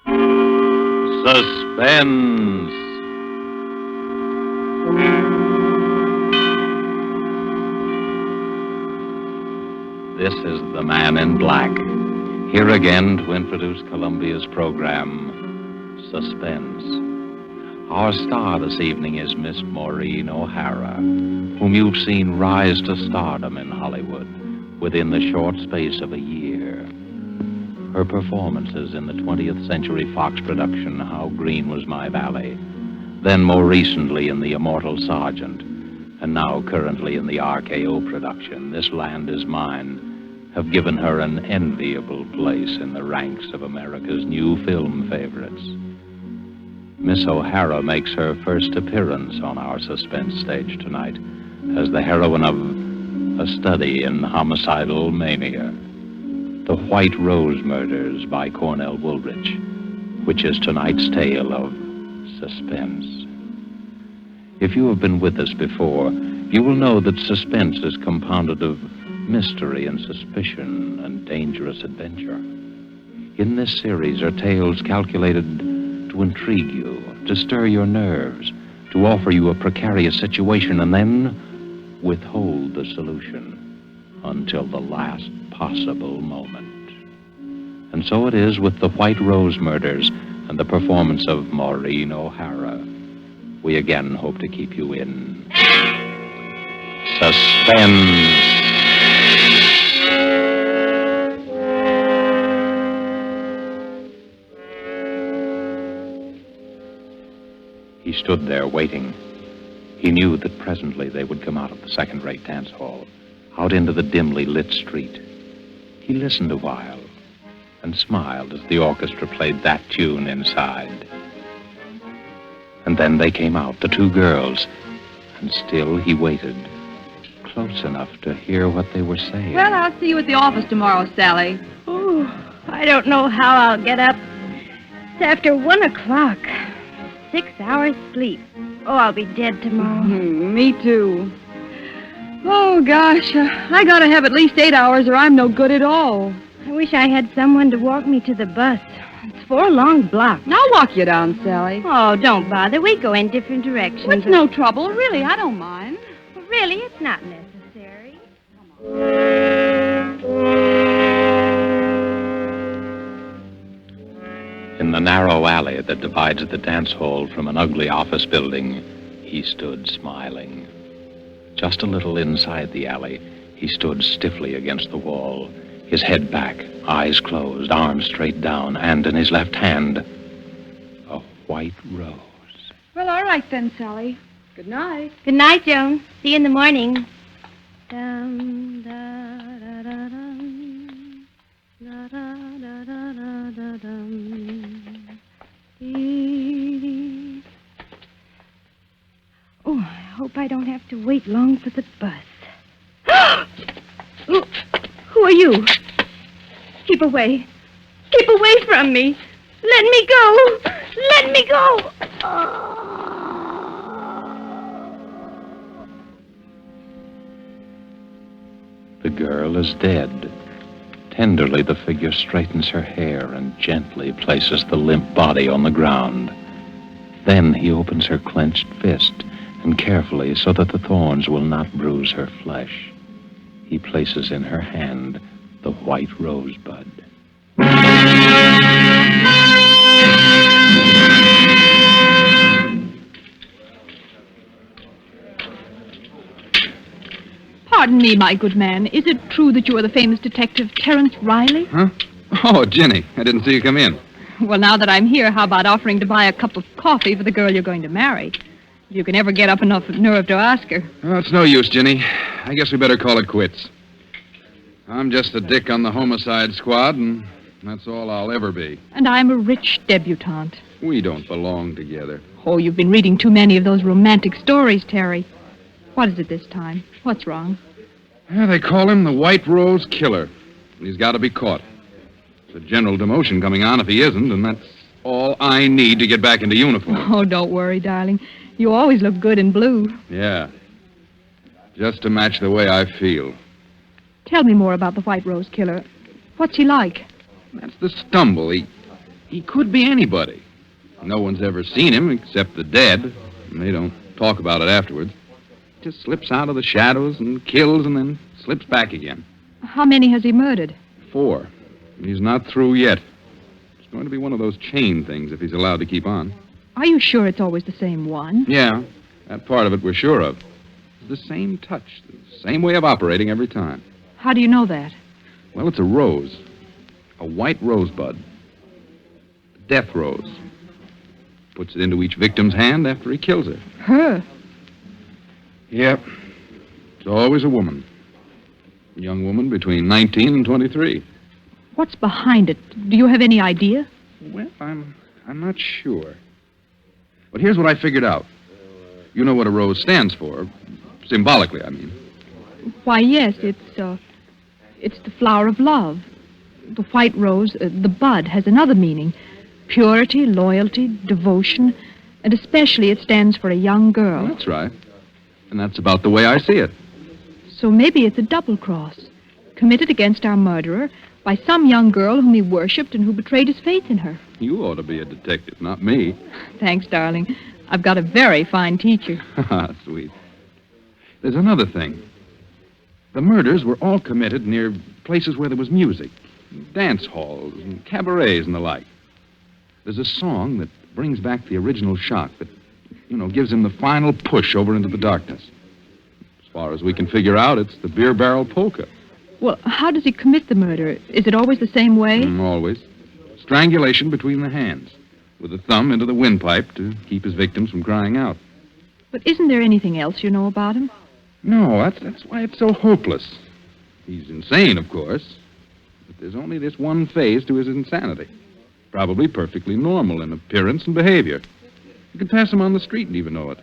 Suspense. This is the Man in Black, here again to introduce Columbia's program, Suspense. Our star this evening is Miss Maureen O'Hara, whom you've seen rise to stardom in Hollywood within the short space of a year. Her performances in the 20th Century Fox production, How Green Was My Valley, then more recently in The Immortal Sergeant, and now currently in the RKO production, This Land Is Mine, have given her an enviable place in the ranks of America's new film favorites. Miss O'Hara makes her first appearance on our Suspense stage tonight as the heroine of A Study in Homicidal Mania, The White Rose Murders by Cornell Woolrich, which is tonight's tale of suspense. If you have been with us before, you will know that suspense is compounded of mystery and suspicion and dangerous adventure. In this series are tales calculated to intrigue you, to stir your nerves, to offer you a precarious situation and then withhold the solution until the last possible moment. And so it is with the White Rose Murders and the performance of Maureen O'Hara. We again hope to keep you in suspense. He stood there waiting. He knew that presently they would come out of the second-rate dance hall, out into the dimly lit street. He listened a while and smiled as the orchestra played that tune inside. And then they came out, the two girls, and still he waited, close enough to hear what they were saying. Well, I'll see you at the office tomorrow, Sally. Oh, I don't know how I'll get up. It's after 1 o'clock. 6 hours sleep. Oh, I'll be dead tomorrow. Me too. Oh, gosh, I gotta have at least 8 hours or I'm no good at all. I wish I had someone to walk me to the bus. It's 4 long blocks. I'll walk you down, Sally. Oh, don't bother. We go in different directions. It's no trouble. Really, I don't mind. Well, really, it's not necessary. In the narrow alley that divides the dance hall from an ugly office building, he stood smiling. Just a little inside the alley, he stood stiffly against the wall, his head back, eyes closed, arms straight down, and in his left hand, a white rose. Well, all right then, Sally. Good night. Good night, Joan. See you in the morning. Dum, da, da, da, dum. Da, da, da, da, da, da, dum. Dee. Oh, I hope I don't have to wait long for the bus. Who are you? Keep away. Keep away from me. Let me go. Let me go. The girl is dead. Tenderly, the figure straightens her hair and gently places the limp body on the ground. Then he opens her clenched fist, and carefully, so that the thorns will not bruise her flesh, he places in her hand the white rosebud. Pardon me, my good man. Is it true that you are the famous detective Terence Riley? Huh? Oh, Jenny, I didn't see you come in. Well, now that I'm here, how about offering to buy a cup of coffee for the girl you're going to marry? If you can ever get up enough nerve to ask her. Oh, it's no use, Jenny. I guess we better call it quits. I'm just a dick on the homicide squad, and that's all I'll ever be. And I'm a rich debutante. We don't belong together. Oh, you've been reading too many of those romantic stories, Terry. What is it this time? What's wrong? Yeah, they call him the White Rose Killer, and he's got to be caught. There's a general demotion coming on if he isn't, and that's all I need to get back into uniform. Oh, don't worry, darling. You always look good in blue. Yeah. Just to match the way I feel. Tell me more about the White Rose Killer. What's he like? That's the stumble. He He could be anybody. No one's ever seen him except the dead, and they don't talk about it afterwards. Just slips out of the shadows and kills and then slips back again. How many has he murdered? 4. And he's not through yet. It's going to be one of those chain things if he's allowed to keep on. Are you sure it's always the same one? Yeah, that part of it we're sure of. The same touch, the same way of operating every time. How do you know that? Well, it's a rose. A white rosebud. Death rose. Puts it into each victim's hand after he kills her. Her? Yep. It's always a woman. A young woman between 19 and 23. What's behind it? Do you have any idea? Well, I'm not sure. But here's what I figured out. You know what a rose stands for. Symbolically, I mean. Why, yes, it's the flower of love. The white rose, the bud, has another meaning. Purity, loyalty, devotion, and especially it stands for a young girl. That's right. And that's about the way I see it. So maybe it's a double cross, committed against our murderer by some young girl whom he worshipped and who betrayed his faith in her. You ought to be a detective, not me. Thanks, darling. I've got a very fine teacher. Sweet. There's another thing. The murders were all committed near places where there was music, dance halls and cabarets and the like. There's a song that brings back the original shock that, gives him the final push over into the darkness. As far as we can figure out, it's the beer barrel polka. Well, how does he commit the murder? Is it always the same way? Always. Strangulation between the hands, with the thumb into the windpipe to keep his victims from crying out. But isn't there anything else you know about him? No, that's why it's so hopeless. He's insane, of course, but there's only this one phase to his insanity. Probably perfectly normal in appearance and behavior. You could pass him on the street and even know it.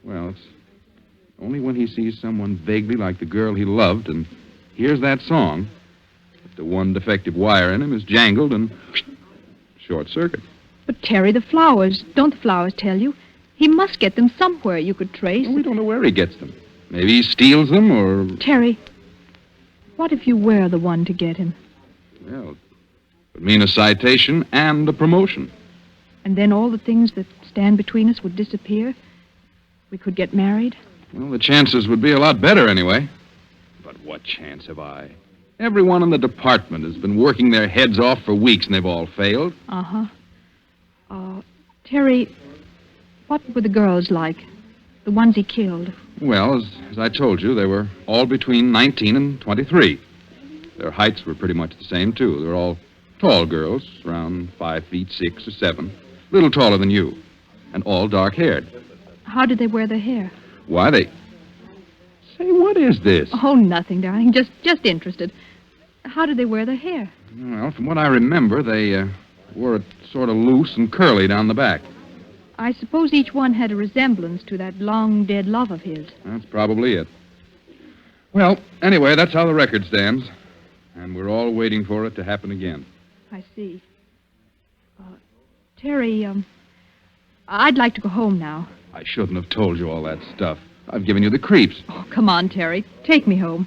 Well, it's only when he sees someone vaguely like the girl he loved and hears that song that the one defective wire in him is jangled and short circuit. But, Terry, the flowers, don't the flowers tell you? He must get them somewhere you could trace. Well, we don't know where he gets them. Maybe he steals them or... Terry, what if you were the one to get him? Well, it would mean a citation and a promotion. And then all the things that stand between us would disappear? We could get married? Well, the chances would be a lot better anyway. But what chance have I? Everyone in the department has been working their heads off for weeks and they've all failed. Uh-huh. Terry, what were the girls like? The ones he killed? Well, as I told you, they were all between 19 and 23. Their heights were pretty much the same, too. They were all tall girls, around 5 feet 6 or 7. A little taller than you. And all dark-haired. How did they wear their hair? Why, they... Say, what is this? Oh, nothing, darling. Just interested. How did they wear their hair? Well, from what I remember, they wore it sort of loose and curly down the back. I suppose each one had a resemblance to that long-dead love of his. That's probably it. Well, anyway, that's how the record stands. And we're all waiting for it to happen again. I see. Terry, I'd like to go home now. I shouldn't have told you all that stuff. I've given you the creeps. Oh, come on, Terry. Take me home.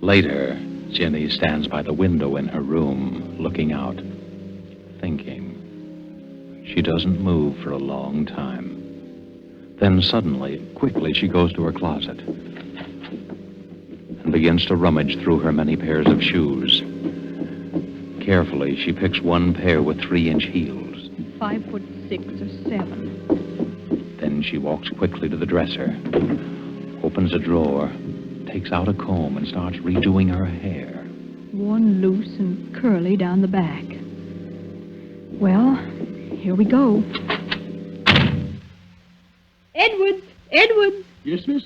Later, Jenny stands by the window in her room, looking out, thinking. She doesn't move for a long time. Then suddenly, quickly, she goes to her closet and begins to rummage through her many pairs of shoes. Carefully, she picks one pair with 3-inch heels. 5'6" or 7. Then she walks quickly to the dresser, opens a drawer, takes out a comb, and starts redoing her hair. One loose and curly down the back. Well, here we go. Edward! Yes, miss?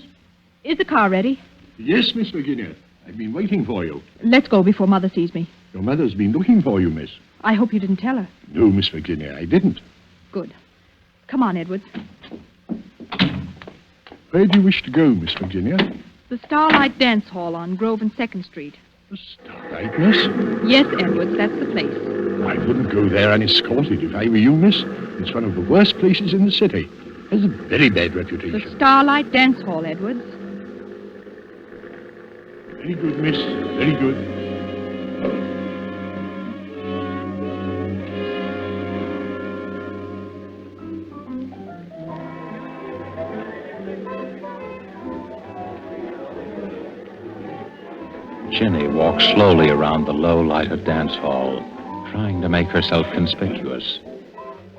Is the car ready? Yes, Miss Virginia. I've been waiting for you. Let's go before Mother sees me. Your mother's been looking for you, miss. I hope you didn't tell her. No, Miss Virginia, I didn't. Good. Come on, Edward. Where do you wish to go, Miss Virginia? The Starlight Dance Hall on Grove and 2nd Street. The Starlight, miss? Yes, Edwards, that's the place. I wouldn't go there unescorted if I were you, miss. It's one of the worst places in the city. Has a very bad reputation. The Starlight Dance Hall, Edwards. Very good, miss. Very good. Ginny walks slowly around the low-lighted dance hall, trying to make herself conspicuous.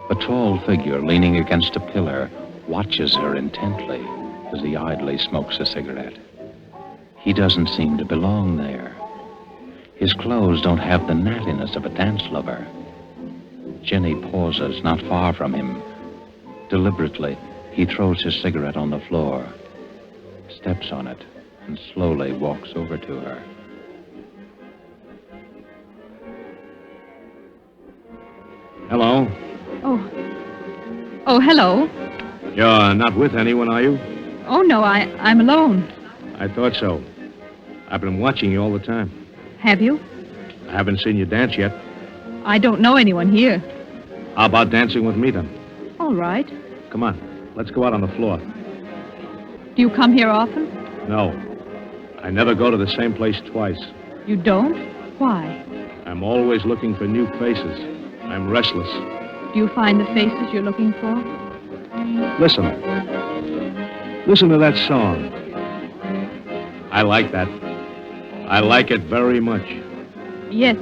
A tall figure leaning against a pillar watches her intently as he idly smokes a cigarette. He doesn't seem to belong there. His clothes don't have the nattiness of a dance lover. Ginny pauses not far from him. Deliberately, he throws his cigarette on the floor, steps on it, and slowly walks over to her. Hello. Oh, hello. You're not with anyone, are you? Oh, no, I'm alone. I thought so. I've been watching you all the time. Have you? I haven't seen you dance yet. I don't know anyone here. How about dancing with me, then? All right. Come on. Let's go out on the floor. Do you come here often? No. I never go to the same place twice. You don't? Why? I'm always looking for new faces. I'm restless. Do you find the faces you're looking for? Listen. Listen to that song. I like that. I like it very much. Yes,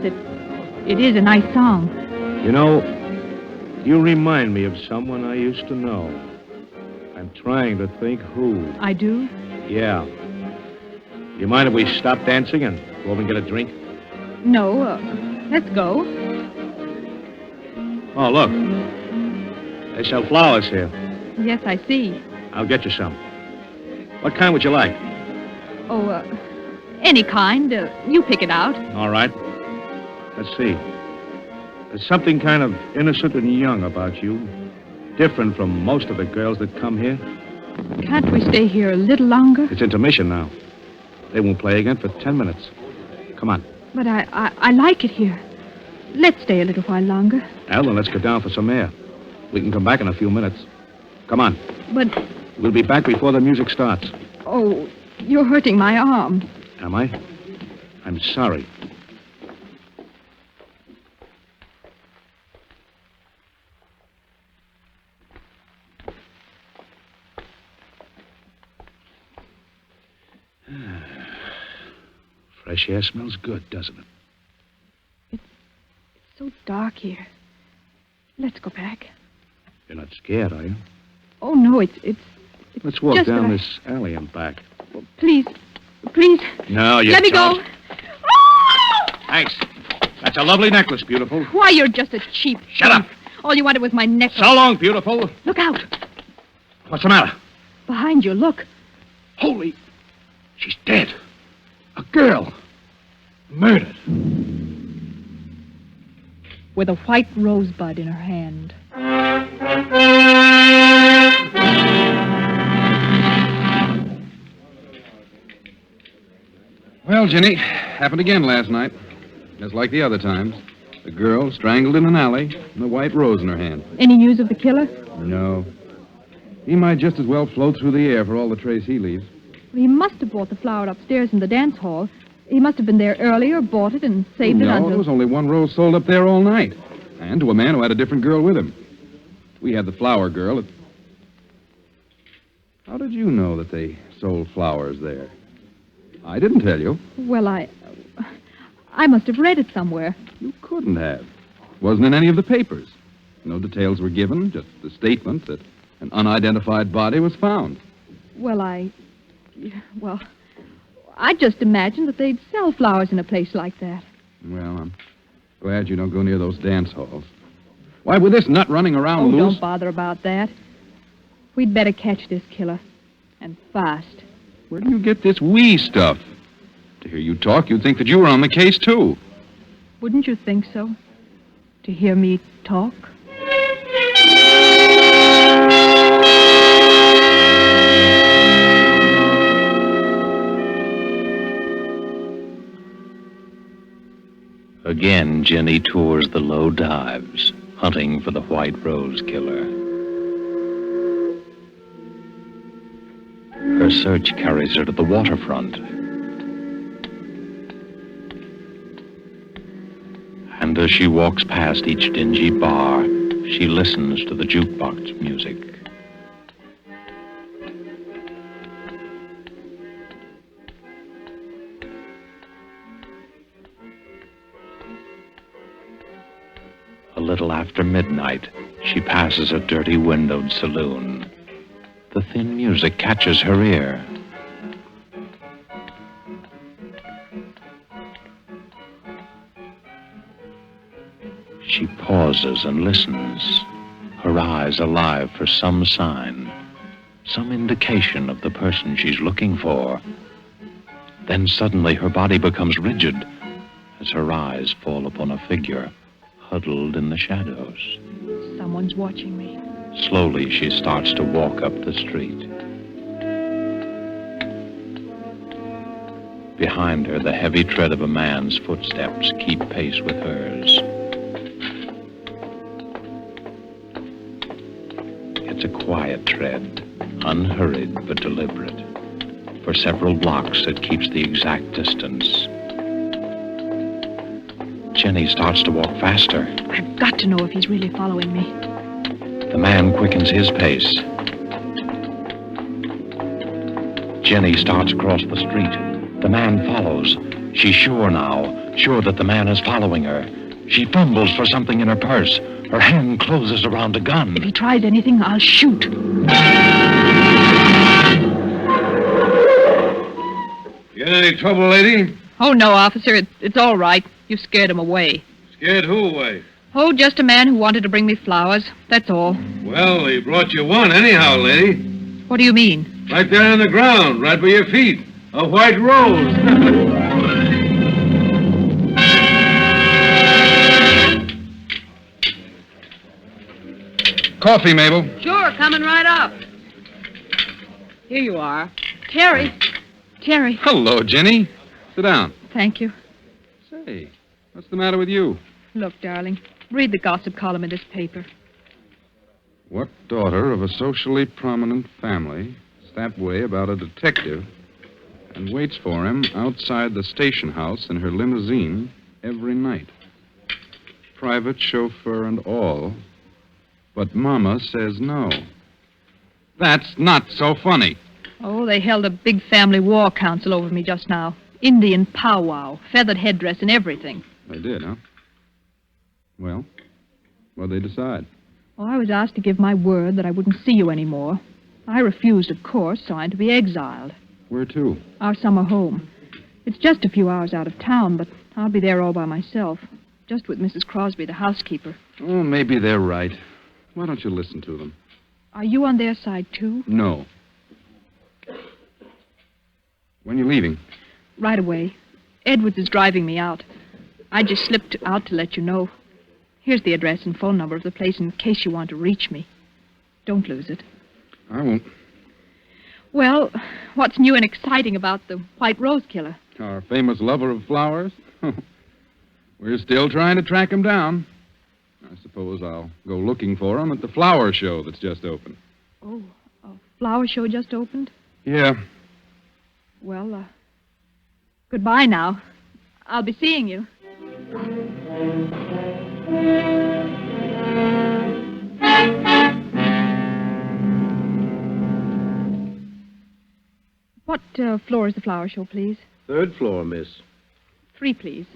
it is a nice song. You know, you remind me of someone I used to know. I'm trying to think who. I do? Yeah. You mind if we stop dancing and go over and get a drink? No, let's go. Oh, look. They sell flowers here. Yes, I see. I'll get you some. What kind would you like? Oh, any kind. You pick it out. All right. Let's see. There's something kind of innocent and young about you. Different from most of the girls that come here. Can't we stay here a little longer? It's intermission now. They won't play again for 10 minutes. Come on. But I like it here. Let's stay a little while longer. Well, then let's go down for some air. We can come back in a few minutes. Come on. But, We'll be back before the music starts. oh, you're hurting my arm. Am I? I'm sorry. Fresh air smells good, doesn't it? It's so dark here. Let's go back. You're not scared, are you? Oh, no, it's Let's walk just down that I- this alley and back. Please. No, you Let me don't. go. Thanks. That's a lovely necklace, beautiful. Why, you're just a cheap. Shut up. All you wanted was my necklace. So long, beautiful. Look out. What's the matter? Behind you, look. Holy. She's dead. A girl. Murdered. With a white rosebud in her hand. Well, Ginny, happened again last night. Just like the other times. The girl strangled in an alley and a white rose in her hand. Any news of the killer? No. He might just as well float through the air for all the trace he leaves. He must have bought the flower upstairs in the dance hall. He must have been there earlier, bought it, and saved it No, until... there was only one rose sold up there all night. And to a man who had a different girl with him. We had the flower girl at... How did you know that they sold flowers there? I didn't tell you. Well, I must have read it somewhere. You couldn't have. Wasn't in any of the papers. No details were given, just the statement that an unidentified body was found. Well, I just imagined that they'd sell flowers in a place like that. Well, I'm glad you don't go near those dance halls. Why, with this nut running around Oh, loose... don't bother about that. We'd better catch this killer. And fast. Where do you get this we stuff? To hear you talk, you'd think that you were on the case, too. Wouldn't you think so? To hear me talk? Again, Ginny tours the low dives, hunting for the white rose killer. Her search carries her to the waterfront. And as she walks past each dingy bar, she listens to the jukebox music. A little after midnight, she passes a dirty windowed saloon. The thin music catches her ear. She pauses and listens, her eyes alive for some sign, some indication of the person she's looking for. Then suddenly her body becomes rigid as her eyes fall upon a figure huddled in the shadows. Someone's watching me. Slowly, she starts to walk up the street. Behind her, the heavy tread of a man's footsteps keep pace with hers. It's a quiet tread, unhurried but deliberate. For several blocks, it keeps the exact distance. Jenny starts to walk faster. I've got to know if he's really following me. The man quickens his pace. Jenny starts across the street. The man follows. She's sure now, sure that the man is following her. She fumbles for something in her purse. Her hand closes around a gun. If he tries anything, I'll shoot. You in any trouble, lady? Oh, no, officer. It's all right. You scared him away. Scared who away? Oh, just a man who wanted to bring me flowers. That's all. Well, he brought you one anyhow, lady. What do you mean? Right there on the ground, right by your feet. A white rose. Coffee, Mabel. Sure, coming right up. Here you are. Terry. Terry. Hello, Jenny. Sit down. Thank you. Say, what's the matter with you? Look, darling, read the gossip column in this paper. What daughter of a socially prominent family is that way about a detective and waits for him outside the station house in her limousine every night? Private chauffeur and all. But Mama says no. That's not so funny. Oh, they held a big family war council over me just now. Indian powwow, feathered headdress and everything. They did, huh? Well, what'd they decide? Oh, I was asked to give my word that I wouldn't see you anymore. I refused, of course, so I'm to be exiled. Where to? Our summer home. It's just a few hours out of town, but I'll be there all by myself. Just with Mrs. Crosby, the housekeeper. Oh, maybe they're right. Why don't you listen to them? Are you on their side, too? No. When you leaving? Right away. Edwards is driving me out. I just slipped out to let you know. Here's the address and phone number of the place in case you want to reach me. Don't lose it. I won't. Well, what's new and exciting about the white rose killer? Our famous lover of flowers? We're still trying to track him down. I suppose I'll go looking for him at the flower show that's just opened. Oh, a flower show just opened? Yeah. Well, goodbye now. I'll be seeing you. What floor is the flower show, please? 3rd floor, miss. 3, please.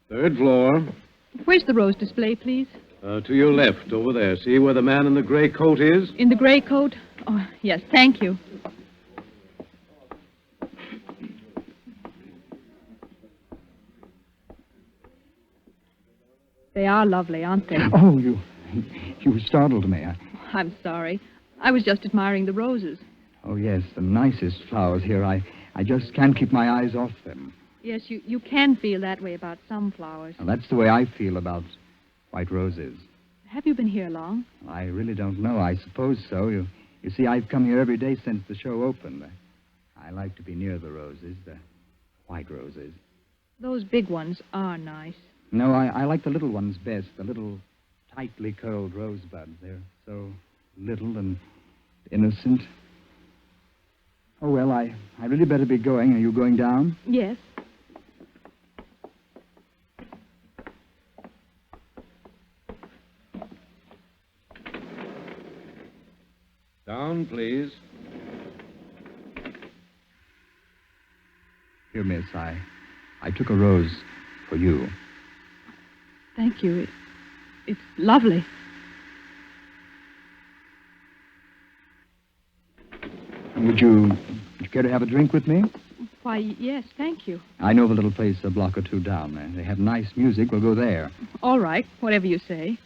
Third floor. Where's the rose display, please? To your left, over there. See where the man in the gray coat is? In the gray coat? Oh, yes, thank you. They are lovely, aren't they? Oh, you startled me. I'm sorry. I was just admiring the roses. Oh, yes, the nicest flowers here. I just can't keep my eyes off them. Yes, you can feel that way about some flowers. Well, that's the way I feel about white roses. Have you been here long? I really don't know. I suppose so. You see, I've come here every day since the show opened. I like to be near the roses, the white roses. Those big ones are nice. No, I like the little ones best, the little tightly curled rosebuds. They're so little and innocent. Oh, well, I really better be going. Are you going down? Yes. Down, please. Here, miss, I took a rose for you. Thank you. It's lovely. Would you care to have a drink with me? Why, yes, thank you. I know of a little place a block or two down there. They have nice music. We'll go there. All right, whatever you say.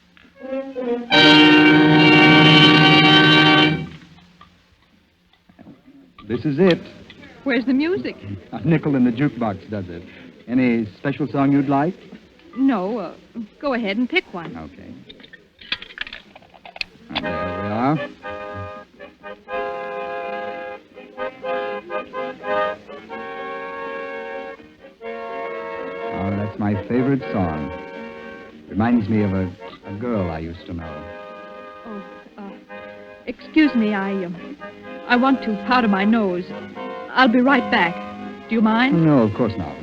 This is it. Where's the music? A nickel in the jukebox does it. Any special song you'd like? No, go ahead and pick one. Okay. There we are. Oh, that's my favorite song. Reminds me of a girl I used to know. Oh, excuse me, I want to powder my nose. I'll be right back. Do you mind? No, of course not.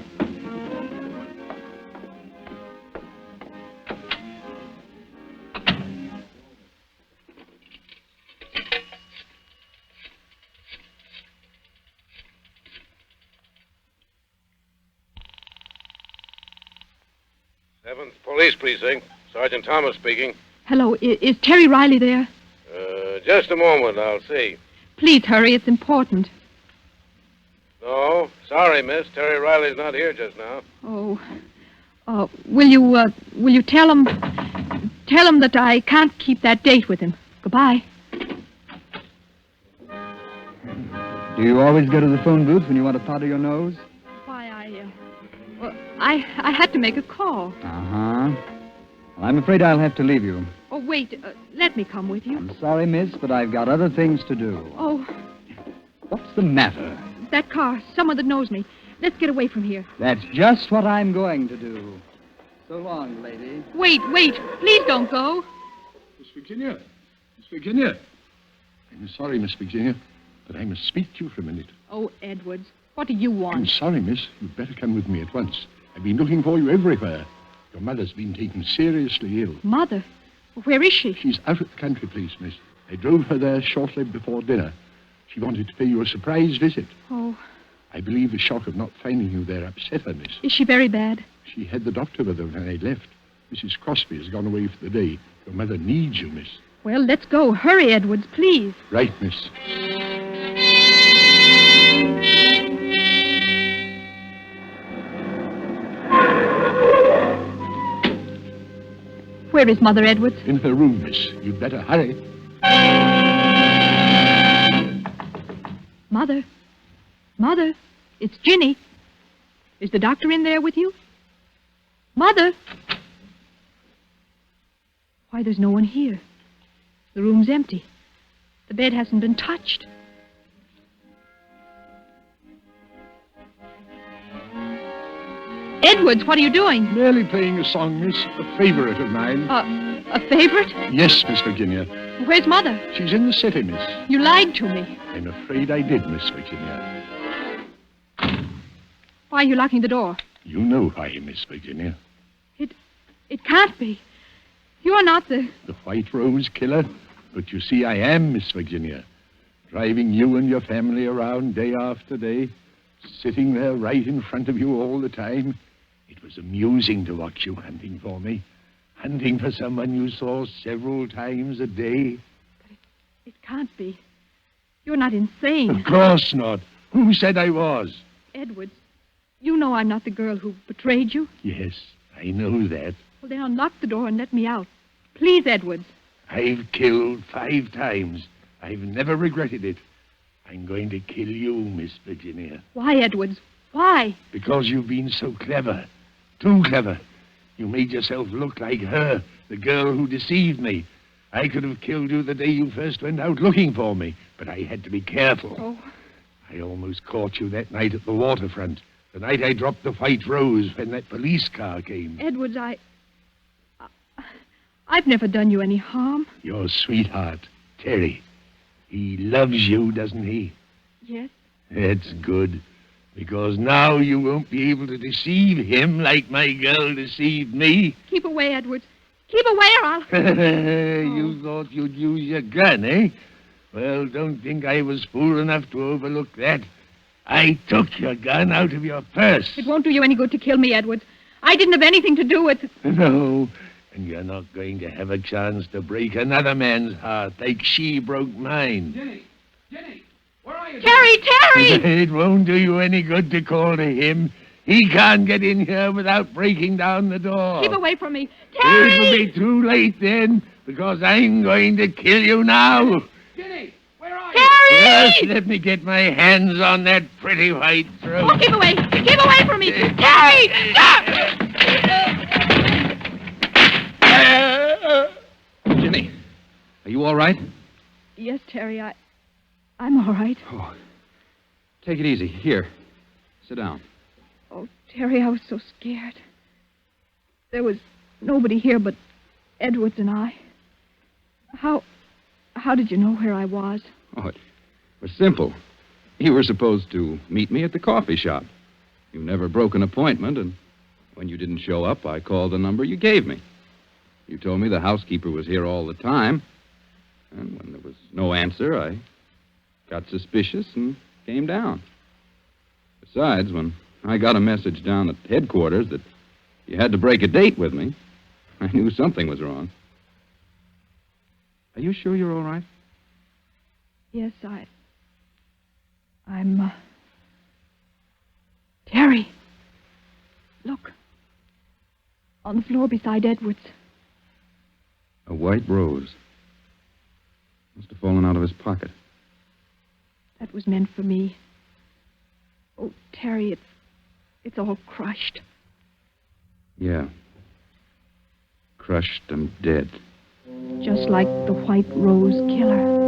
Seventh Police Precinct. Sergeant Thomas speaking. Hello, is Terry Riley there? Just a moment, I'll see. Please hurry, it's important. No, sorry, miss. Terry Riley's not here just now. Oh, will you tell him that I can't keep that date with him. Goodbye. Do you always go to the phone booth when you want to powder your nose? Why, I had to make a call. Uh-huh. Well, I'm afraid I'll have to leave you. Oh, wait, let me come with you. I'm sorry, miss, but I've got other things to do. Oh, What's the matter? that car, someone that knows me. Let's get away from here. That's just what I'm going to do. So long, lady. Wait, please don't go. Miss Virginia. Miss Virginia. I'm sorry, Miss Virginia, but I must speak to you for a minute. Oh, Edwards, what do you I'm want? sorry, miss. You'd better come with me at once. I've been looking for you everywhere. Your mother's been taken seriously ill. Mother? Where is she? She's out at the country place, miss. I drove her there shortly before dinner. She wanted to pay you a surprise visit. Oh, I believe the shock of not finding you there upset her, miss. is she very bad? She had the doctor with her when I left. Mrs. Crosby has gone away for the day. Your mother needs you, miss. Well, let's go. Hurry, Edwards, please. Right, miss. Where is Mother, Edwards? In her room, miss. You'd better hurry. Mother? Mother? It's Ginny. Is the doctor in there with you? Mother? Why, there's no one here. The room's empty. The bed hasn't been touched. Edwards, what are you doing? Merely playing a song, miss. A favorite of mine. A favorite? Yes, Miss Virginia. Where's Mother? She's in the city, miss. You lied to me. I'm afraid I did, Miss Virginia. Why are you locking the door? You know why, Miss Virginia. It can't be. You're not the... The White Rose killer. But you see, I am, Miss Virginia. Driving you and your family around day after day. Sitting there right in front of you all the time. It was amusing to watch you hunting for me. Hunting for someone you saw several times a day. It can't be. You're not insane. Of course not. Who said I was? Edwards, you know I'm not the girl who betrayed you. Yes, I know that. Well, then unlock the door and let me out. Please, Edwards. I've killed 5 times. I've never regretted it. I'm going to kill you, Miss Virginia. Why, Edwards? Why? Because you've been so clever. Too clever. You made yourself look like her, the girl who deceived me. I could have killed you the day you first went out looking for me, but I had to be careful. Oh, I almost caught you that night at the waterfront, the night I dropped the white rose when that police car came. Edwards, I've never done you any harm. Your sweetheart, Terry. He loves you, doesn't he? Yes. That's good, because now you won't be able to deceive him like my girl deceived me. Keep away, Edwards. Keep away or I'll... You thought you'd use your gun, eh? Well, don't think I was fool enough to overlook that. I took your gun out of your purse. It won't do you any good to kill me, Edwards. I didn't have anything to do with it. No, and you're not going to have a chance to break another man's heart like she broke mine. Jenny, where are you? Terry! It won't do you any good to call to him. He can't get in here without breaking down the door. Keep away from me. Terry! It'll be too late then, because I'm going to kill you now. Jenny, where are you? Terry! Just let me get my hands on that pretty white throat. Oh, keep away. Keep away from me. Terry! Stop! Jenny, are you all right? Yes, Terry, I'm all right. Oh, take it easy. Here, sit down. Oh, Terry, I was so scared. There was nobody here but Edwards and I. How did you know where I was? Oh, it was simple. You were supposed to meet me at the coffee shop. You never broke an appointment, and when you didn't show up, I called the number you gave me. You told me the housekeeper was here all the time, and when there was no answer, I got suspicious and came down. Besides, when I got a message down at headquarters that you had to break a date with me, I knew something was wrong. Are you sure you're all right? Yes, I'm, Terry, look. On the floor beside Edwards. A white rose. Must have fallen out of his pocket. That was meant for me. Oh, Terry, it's all crushed. Yeah. Crushed and dead. Just like the white rose killer.